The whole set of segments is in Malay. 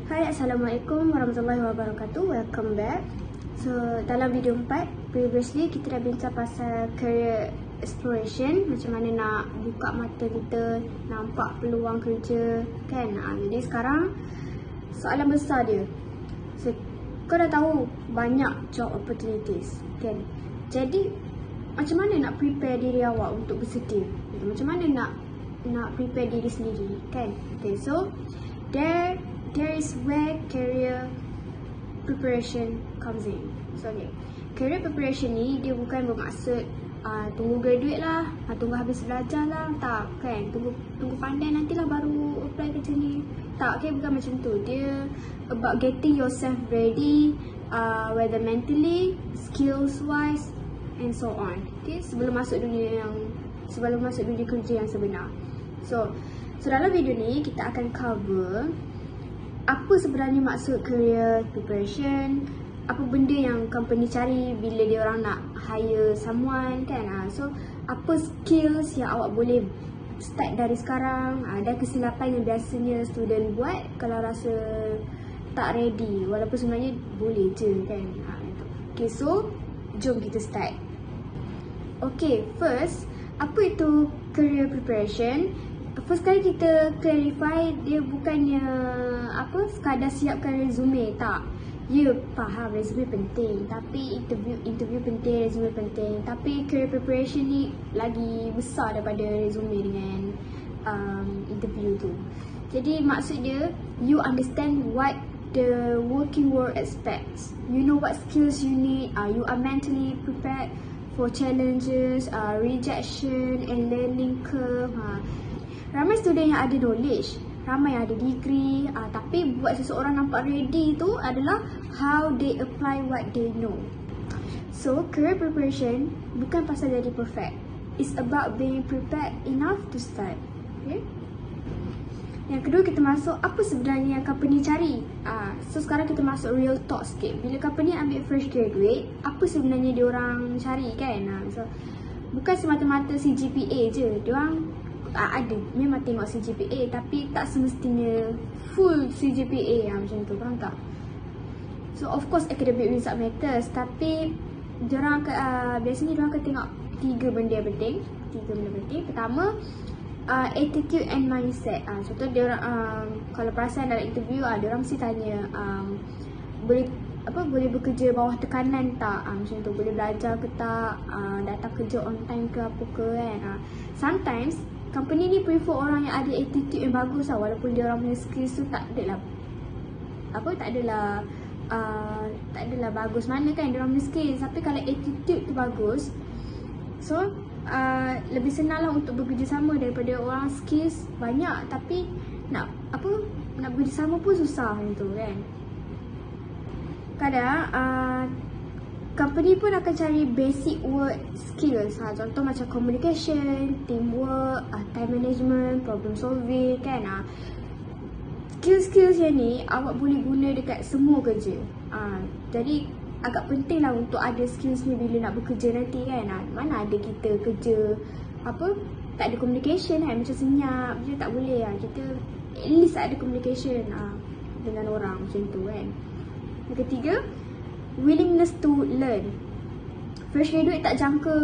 Hai, Assalamualaikum warahmatullahi wabarakatuh. Welcome back. So, dalam video 4, previously kita dah bincang pasal career exploration, macam mana nak buka mata kita, nampak peluang kerja, kan? Jadi sekarang soalan besar dia. So, kau dah tahu banyak job opportunities, kan? Jadi macam mana nak prepare diri awak untuk bersedia? Macam mana nak prepare diri sendiri, kan? Okay, so there is where career preparation comes in. So career preparation ni dia bukan bermaksud tunggu graduate lah, tunggu habis belajar lah, tak kan? Tunggu pandai nantilah baru apply kerja ni. Tak, okay, bukan macam tu. Dia about getting yourself ready, whether mentally, skills wise and so on. Okay, sebelum masuk dunia kerja yang sebenar. So dalam video ni kita akan cover apa sebenarnya maksud career preparation, apa benda yang company cari bila dia orang nak hire someone, kan? So apa skills yang awak boleh start dari sekarang, dan kesilapan yang biasanya student buat kalau rasa tak ready, walaupun sebenarnya boleh je, kan? Okay, so jom kita start. Okay, first, apa itu career preparation? First kali kita clarify, dia bukannya sekadar siapkan resume, tak. Ya, faham resume penting, tapi interview penting, resume penting, tapi career preparation ni lagi besar daripada resume dengan interview tu. Jadi maksud dia, you understand what the working world expects, you know what skills you need, you are mentally prepared for challenges, rejection and learning curve. Ramai student yang ada knowledge, ramai yang ada degree, tapi buat seseorang nampak ready tu adalah how they apply what they know. So, career preparation bukan pasal jadi perfect. It's about being prepared enough to start. Okay? Yang kedua, kita masuk apa sebenarnya yang company cari. So sekarang kita masuk real talk sikit. Bila company ambil fresh graduate, apa sebenarnya diorang cari, kan? So bukan semata-mata CGPA je. Diorang ada memang tengok CGPA, tapi tak semestinya full CGPA macam tu, faham tak? So of course academic result matters, tapi diorang biasanya diorang akan tengok tiga benda penting. Pertama, attitude and mindset. Contoh diorang kalau perasan dalam interview, diorang mesti tanya boleh bekerja bawah tekanan tak, macam tu, boleh belajar ke tak, datang kerja on time ke apa ke, kan? Sometimes company ni prefer orang yang ada attitude yang bagus lah, walaupun dia orang punya skills tu tak adalah bagus mana, kan, dia orang punya skills, tapi kalau attitude tu bagus, so lebih senang lah untuk bekerja sama daripada orang skills banyak tapi nak bekerja sama pun susah, macam tu, kan. Kadang company pun akan cari basic work skills, contoh macam communication, teamwork, time management, problem solving, kan. Skills-skills yang ni awak boleh guna dekat semua kerja. Jadi agak penting lah untuk ada skills ni bila nak bekerja nanti, kan. Mana ada kita kerja tak ada communication, kan, macam senyap je, tak boleh lah. Kita at least ada communication dengan orang, macam tu, kan. Yang ketiga, willingness to learn. Fresh graduate tak jangka,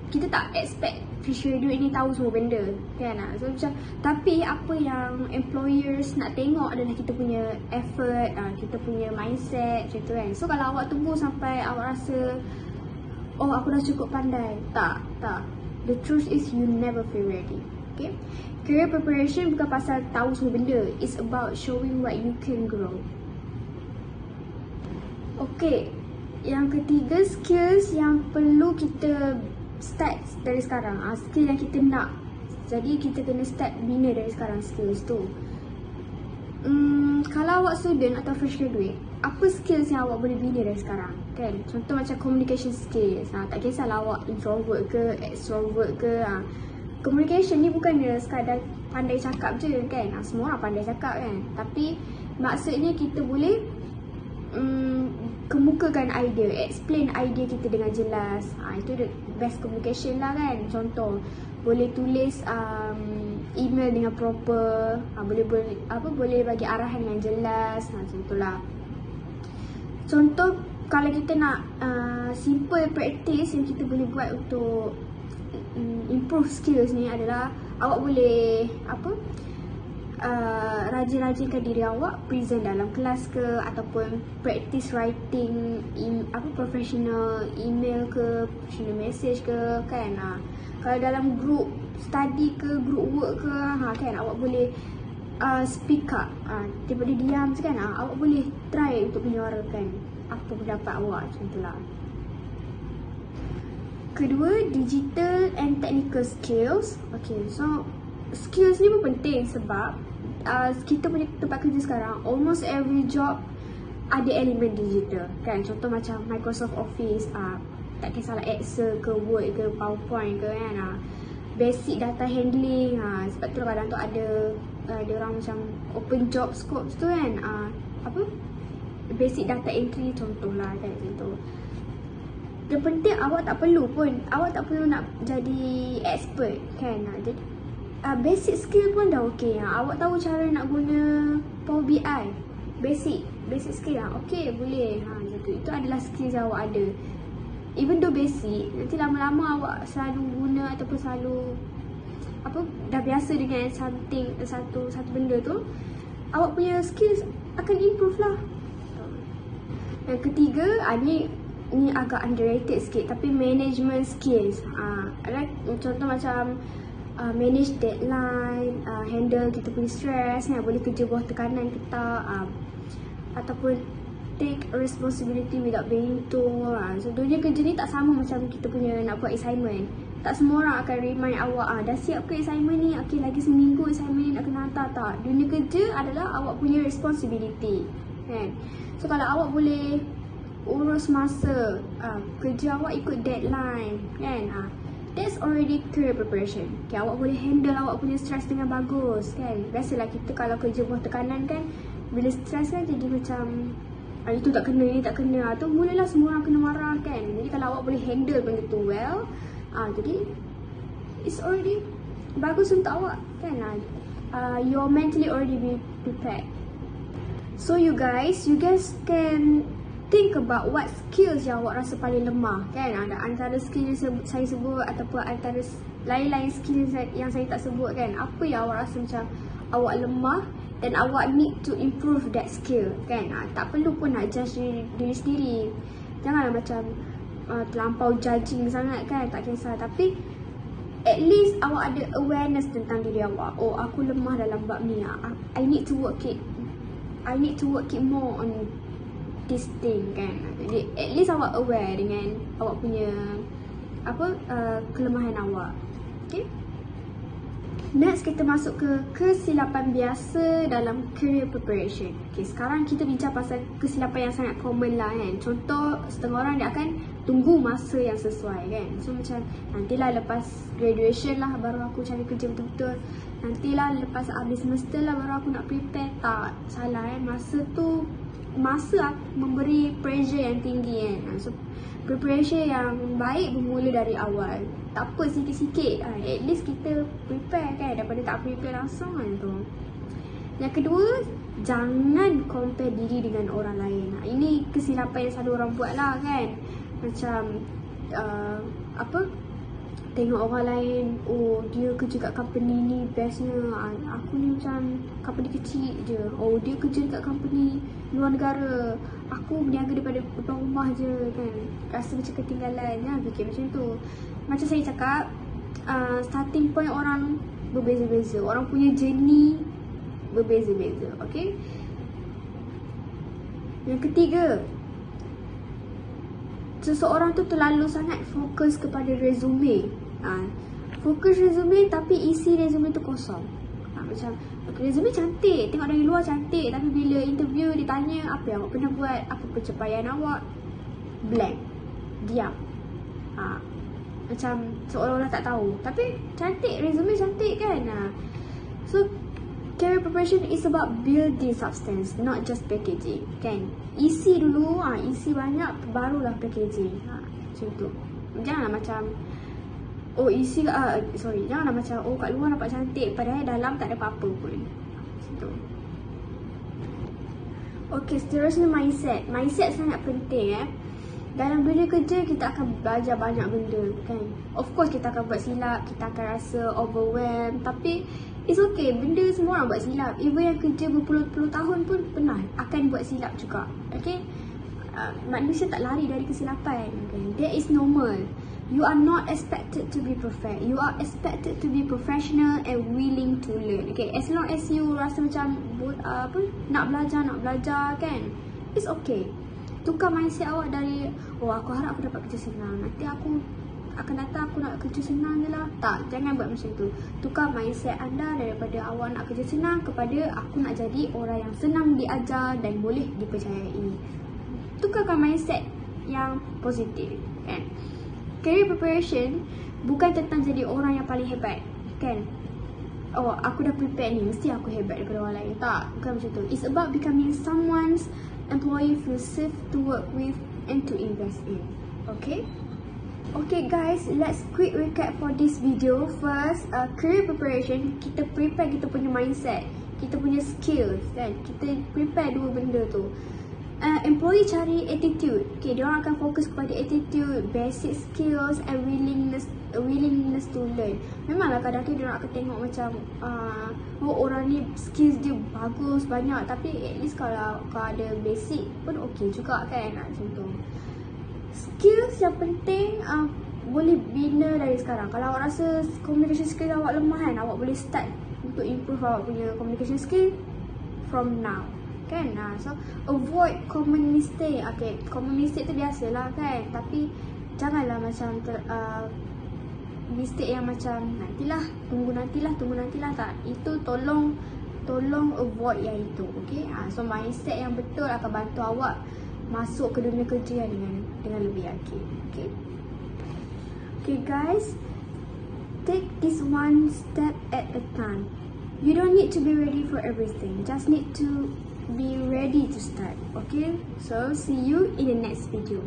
kita tak expect fresh graduate ni tahu semua benda, kan. So macam, tapi apa yang employers nak tengok adalah kita punya effort, kita punya mindset, macam tu, kan. So kalau awak tunggu sampai awak rasa, oh aku dah cukup pandai, tak. The truth is you never feel ready. Okay, career preparation bukan pasal tahu semua benda, it's about showing what you can grow. Okay, yang ketiga, skills yang perlu kita start dari sekarang, skill yang kita nak. Jadi kita kena start bina dari sekarang skills tu. Kalau awak student atau fresh graduate, apa skills yang awak boleh bina dari sekarang, kan? Contoh macam communication skills, tak kisahlah awak introvert ke, extrovert ke. Communication ni bukan dia sekadar pandai cakap je, kan. Semua orang pandai cakap, kan. Tapi maksudnya kita boleh kemukakan idea, explain idea kita dengan jelas. Itu the best communication lah, kan. Contoh, boleh tulis email dengan proper, boleh bagi arahan yang jelas, macam itulah. Contoh kalau kita nak simple practice yang kita boleh buat untuk improve skills ni adalah awak boleh rajin-rajinkan diri awak present dalam kelas ke, ataupun practice writing professional email ke, professional message ke kan. Kalau dalam group study ke, group work ke kan, awak boleh speak up, daripada diam je kan, awak boleh try untuk menyuarakan apa pendapat awak, macam itulah. Kedua, digital and technical skills. Okay, so skills ni pun penting sebab kita punya tempat kerja sekarang, almost every job ada elemen digital kan. Contoh macam Microsoft Office, tak kisahlah Excel ke, Word ke, PowerPoint ke kan, basic data handling, sebab tu kadang tu ada orang macam open job scope tu kan, basic data entry contohlah kan, macam tu. Yang penting awak tak perlu nak jadi expert kan. Jadi basic skill pun dah okey. Awak tahu cara nak guna Power BI, basic skill okey, boleh. Macam tu. Itu adalah skill yang awak ada. Even though basic, nanti lama-lama awak selalu guna ataupun selalu dah biasa dengan satu benda tu, awak punya skills akan improve lah. Yang ketiga, ni agak underrated sikit, tapi management skills. Contoh macam manage deadline, handle kita punya stress, boleh kerja bawah tekanan ke tak, ataupun take responsibility without being told. So dunia kerja ni tak sama macam kita punya nak buat assignment. Tak semua orang akan remind awak, dah siap ke assignment ni, okay lagi seminggu assignment ni nak kena hantar. Tak, dunia kerja adalah awak punya responsibility kan. So kalau awak boleh urus masa, kerja awak ikut deadline kan, that's already career preparation. Okay, awak boleh handle awak punya stress dengan bagus kan. Biasalah kita kalau kerja bawah tekanan kan, bila stress kan jadi macam itu tak kena, ini tak kena, tu mulalah semua orang kena marah kan. Jadi kalau awak boleh handle benda tu well, jadi it's already bagus untuk awak kan. You're mentally already be prepared. So you guys can think about what skills yang awak rasa paling lemah kan. Ada antara skill yang saya sebut ataupun antara lain-lain skill yang saya tak sebut kan. Apa yang awak rasa macam awak lemah dan awak need to improve that skill kan. Tak perlu pun nak judge diri sendiri. Janganlah macam terlampau judging sangat kan, tak kisah. Tapi at least awak ada awareness tentang diri awak. Oh, aku lemah dalam bab ni, I need to work it more on this thing kan. Jadi at least awak aware dengan awak punya kelemahan awak. Okay, next kita masuk ke kesilapan biasa dalam career preparation. Okay, sekarang kita bincang pasal kesilapan yang sangat common lah kan. Contoh, setengah orang dia akan tunggu masa yang sesuai kan. So macam nantilah lepas graduation lah baru aku cari kerja betul-betul, nantilah lepas habis semester lah baru aku nak prepare. Tak, salah kan. Masa memberi pressure yang tinggi kan. So preparation yang baik bermula dari awal. Tak apa, sikit-sikit at least kita prepare kan, daripada tak prepare langsung kan tu. Yang kedua, jangan compare diri dengan orang lain. Ini kesilapan yang selalu orang buat lah kan. Macam tengok orang lain, oh dia kerja kat company ni bestnya, aku ni macam company kecil je. Oh dia kerja kat company luar negara, aku berniaga daripada depan rumah je kan. Rasa macam ketinggalan ya, fikir macam tu. Macam saya cakap, starting point orang berbeza-beza, orang punya journey berbeza-beza. Okay, yang ketiga, seseorang tu terlalu sangat fokus kepada resume. Fokus resume tapi isi resume tu kosong. Macam resume cantik, tengok dari luar cantik, tapi bila interview ditanya apa yang awak pernah buat, apa pencapaian awak, blank, diam. Macam seolah-olah tak tahu. Tapi cantik, resume cantik kan. So career preparation is about building substance, not just packaging kan. Isi dulu, isi banyak barulah packaging. Macam tu. Janganlah macam oh isi janganlah macam oh kat luar nampak cantik padahal dalam tak ada apa-apa pun. Macam tu. Okay, seterusnya mindset. Mindset sangat penting Dalam dunia kerja kita akan belajar banyak benda kan. Of course kita akan buat silap, kita akan rasa overwhelmed, tapi it's okay, benda semua orang buat silap. Even yang kerja berpuluh-puluh tahun pun pernah akan buat silap juga. Okay, manusia tak lari dari kesilapan. Okay? That is normal. You are not expected to be perfect. You are expected to be professional and willing to learn. Okay, as long as you rasa macam nak belajar kan, it's okay. Tukar mindset awak dari oh aku harap aku dapat kerja senang, nanti aku akan datang aku nak kerja senang je lah. Tak, jangan buat macam tu. Tukar mindset anda daripada awak nak kerja senang kepada aku nak jadi orang yang senang diajar dan boleh dipercayai. Tukarkan mindset yang positif kan. Career preparation bukan tentang jadi orang yang paling hebat kan. Oh aku dah prepare ni, mesti aku hebat daripada orang lain. Tak, bukan macam tu. It's about becoming someone's employee feel safe to work with and to invest in. Okay? Okay guys, let's quick recap for this video. First, career preparation, kita prepare kita punya mindset, kita punya skills kan. Kita prepare dua benda tu. Employee cari attitude. Okay, dia orang akan fokus kepada attitude, basic skills and willingness to learn. Memanglah kadang-kadang dia orang akan tengok macam oh orang ni skills dia bagus banyak, tapi at least kalau ada basic pun okay juga kan. Macam tu. Skills yang penting boleh bina dari sekarang. Kalau awak rasa communication skill awak lemah kan, awak boleh start untuk improve awak punya communication skill from now kan. So avoid common mistake. Okay, common mistake tu biasalah kan, tapi janganlah macam mistake yang macam tunggu nantilah. Tak, itu tolong avoid yang itu. Okay, so mindset yang betul akan bantu awak masuk ke dunia kerja dengan lebih yakin. Okay guys, take this one step at a time. You don't need to be ready for everything, just need to be ready to start. Okay, so see you in the next video.